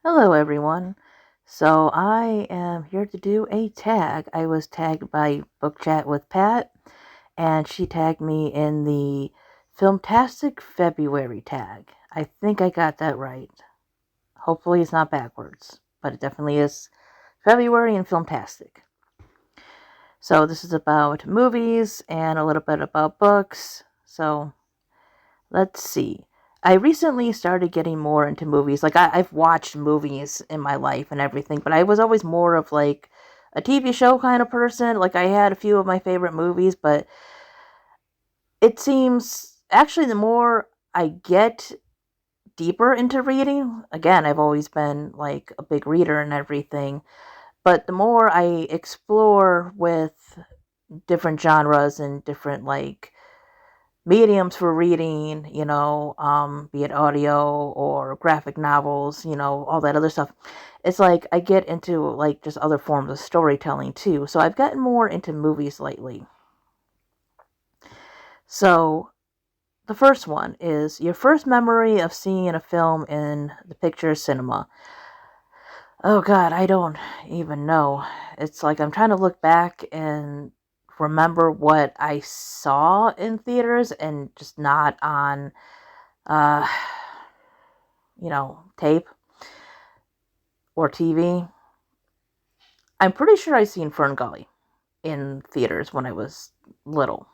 Hello, everyone. So I am here to do a tag. I was tagged by Book Chat with Pat, and she tagged me in the Filmtastic February tag. I think I got that right. Hopefully, it's not backwards, but it definitely is February and Filmtastic. So this is about movies and a little bit about books. So let's see. I recently started getting more into movies. I've watched movies in my life and everything, but I was always more of like a TV show kind of person. Like I had a few of my favorite movies, but it seems actually the more I get deeper into reading, again, I've always been like a big reader and everything, but the more I explore with different genres and different like mediums for reading, be it audio or graphic novels, all that other stuff. It's like I get into like just other forms of storytelling too. So I've gotten more into movies lately. So the first one is your first memory of seeing a film in the picture cinema. Oh God, I don't even know. It's like I'm trying to look back and remember what I saw in theaters and just not on uh tape or TV. I'm pretty sure I seen Fern Gully in theaters when I was little.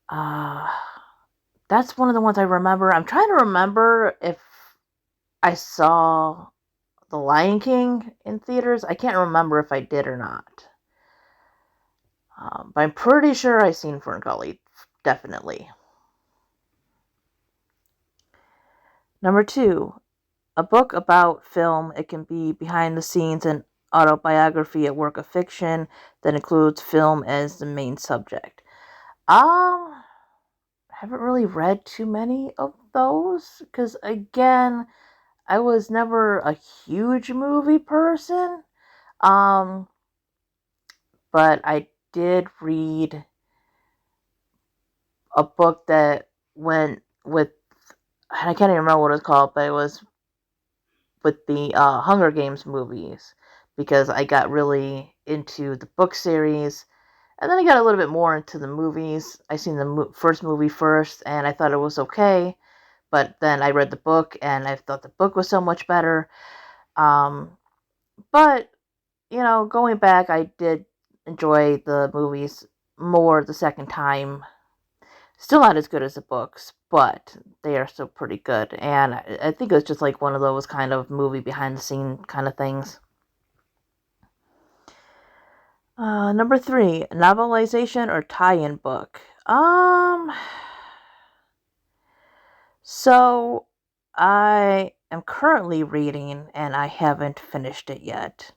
Uh, that's one of the ones I remember. I'm trying to remember if I saw The Lion King in theaters. I can't remember if I did or not. But I'm pretty sure I seen Fern Gully, definitely. Number two, a book about film. It can be behind the scenes and autobiography, a work of fiction that includes film as the main subject. I haven't really read too many of those because, again, I was never a huge movie person. Um, but I did read a book that went with, I can't even remember what it's called, but it was with the Hunger Games movies because I got really into the book series. And then I got a little bit more into the movies. I seen the first movie first, and I thought it was okay. But then I read the book, and I thought the book was so much better. Um, but going back, I did enjoy the movies more the second time. Still not as good as the books, but they are still pretty good. And I think it was just like one of those kind of movie behind the scene kind of things. Number three, novelization or tie-in book. So I am currently reading, and I haven't finished it yet.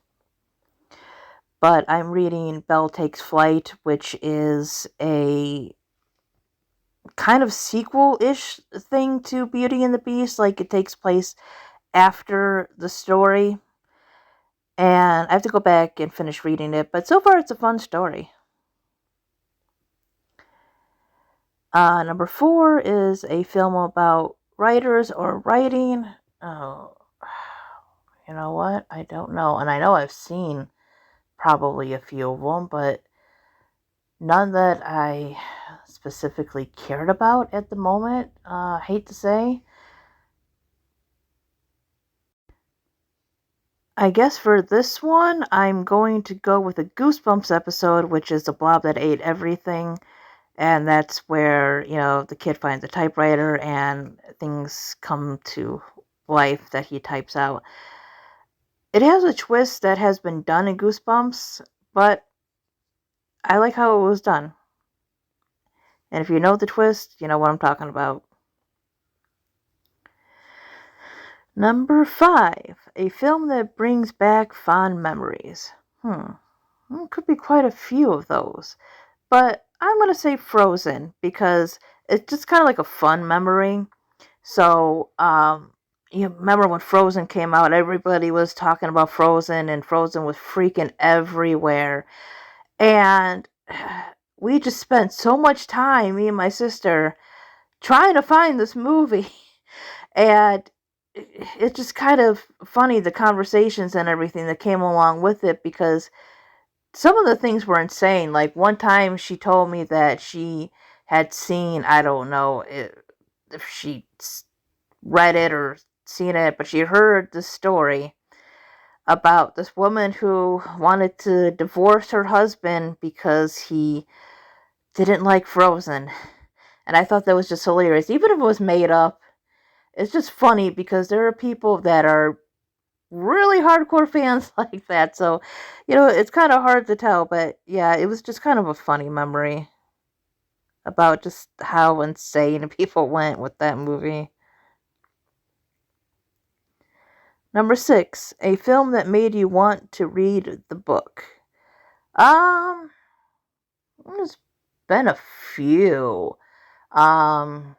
But I'm reading Belle Takes Flight, which is a kind of sequel-ish thing to Beauty and the Beast. Like it takes place after the story. And I have to go back and finish reading it. But so far, it's a fun story. Number four is a film about writers or writing. Oh, you know what? I don't know. And I know I've seen probably a few of them, but none that I specifically cared about at the moment. Hate to say. I guess for this one, I'm going to go with a Goosebumps episode, which is the blob that ate everything. And that's where, the kid finds a typewriter and things come to life that he types out. It has a twist that has been done in Goosebumps, but I like how it was done. And if you know the twist, you know what I'm talking about. Number five, a film that brings back fond memories. Could be quite a few of those. But I'm going to say Frozen because it's just kind of like a fun memory. So, you remember when Frozen came out, everybody was talking about Frozen, and Frozen was freaking everywhere. And we just spent so much time, me and my sister, trying to find this movie. And it's just kind of funny, the conversations and everything that came along with it, because some of the things were insane. Like, one time she told me that she had seen, I don't know if she read it or seen it, but she heard the story about this woman who wanted to divorce her husband because he didn't like Frozen. And I thought that was just hilarious. Even if it was made up, it's just funny because there are people that are really hardcore fans like that. So, it's kind of hard to tell, but yeah, it was just kind of a funny memory about just how insane people went with that movie. Number 6, a film that made you want to read the book. Um, there's been a few. Um,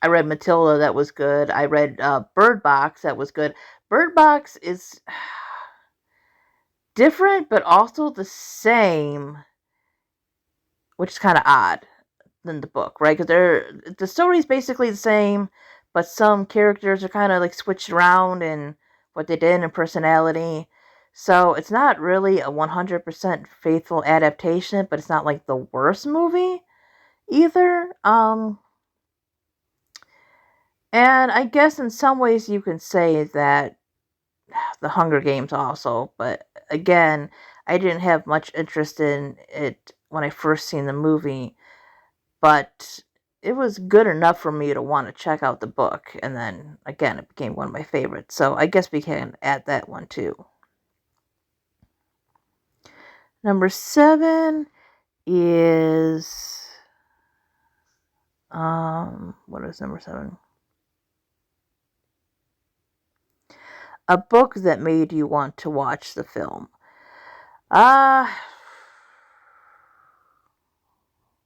I read Matilda, that was good. I read Bird Box, that was good. Bird Box is different, but also the same, which is kind of odd than the book, right? Because the story is basically the same, but some characters are kind of like switched around in what they did and personality. So it's not really a 100% faithful adaptation, but it's not like the worst movie either. And I guess in some ways you can say that the Hunger Games also, but again, I didn't have much interest in it when I first seen the movie, but it was good enough for me to want to check out the book, and then again, it became one of my favorites, so I guess we can add that one too. Number 7 is, what is number 7? A book that made you want to watch the film.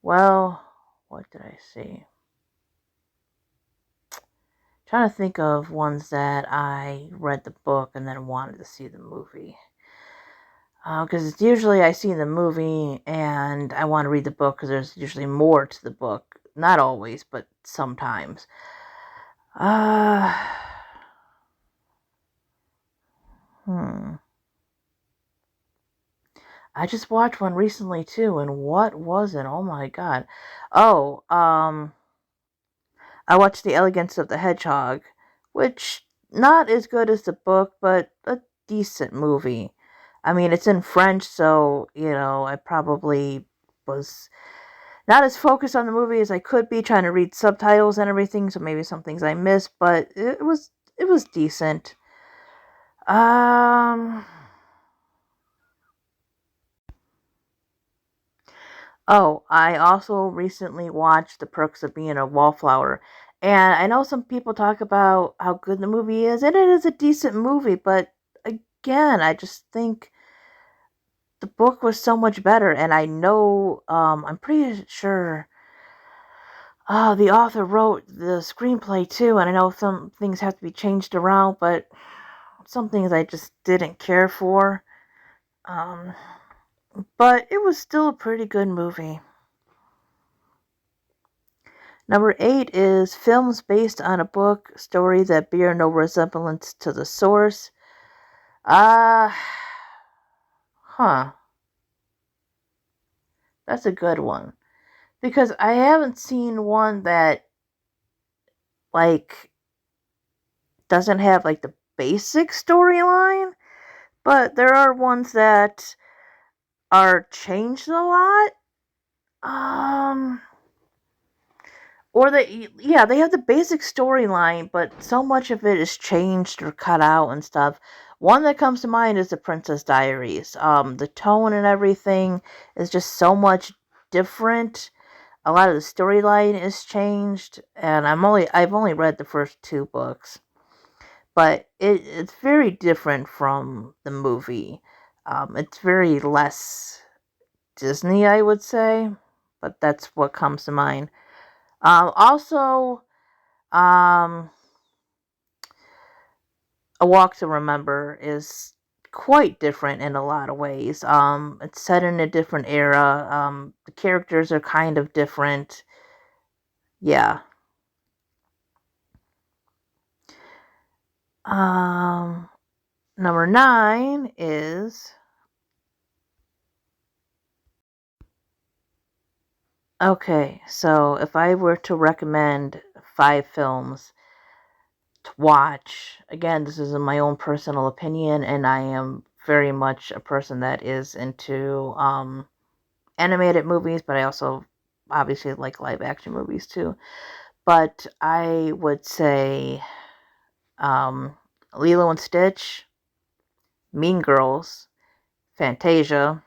Well, what did I see? Trying to think of ones that I read the book and then wanted to see the movie. Because usually I see the movie and I want to read the book because there's usually more to the book. Not always, but sometimes. Uh, I just watched one recently too, and what was it? Oh my god. Oh, I watched The Elegance of the Hedgehog, which not as good as the book, but a decent movie. I mean, it's in French, so, I probably was not as focused on the movie as I could be, trying to read subtitles and everything, so maybe some things I missed, but it was decent. Um Oh, I also recently watched The Perks of Being a Wallflower. And I know some people talk about how good the movie is, and it is a decent movie, but again, I just think the book was so much better. And I know, I'm pretty sure the author wrote the screenplay too, and I know some things have to be changed around, but some things I just didn't care for. Um, but it was still a pretty good movie. Number 8 is films based on a book, story that bear no resemblance to the source. Uh, huh. That's a good one. Because I haven't seen one that, like, doesn't have, like, the basic storyline, but there are ones that are changed a lot. Um, Or they have the basic storyline, but so much of it is changed or cut out and stuff. One that comes to mind is The Princess Diaries. The tone and everything is just so much different. A lot of the storyline is changed, and I've only read the first 2 books, but it's very different from the movie. It's very less Disney, I would say, but that's what comes to mind. Also, um, A Walk to Remember is quite different in a lot of ways. It's set in a different era. The characters are kind of different. Yeah. Number 9 is... Okay, so if I were to recommend 5 films to watch, again, this is in my own personal opinion, and I am very much a person that is into animated movies, but I also obviously like live action movies too. But I would say Lilo and Stitch, Mean Girls, Fantasia,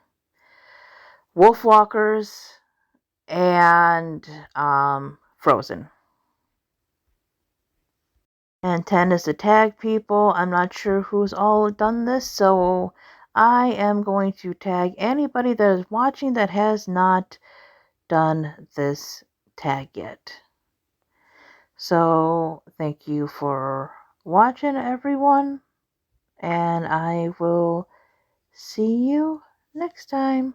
Wolfwalkers, and Frozen. And 10 is to tag people. I'm not sure who's all done this, so I am going to tag anybody that is watching that has not done this tag yet. So thank you for watching, everyone, and I will see you next time.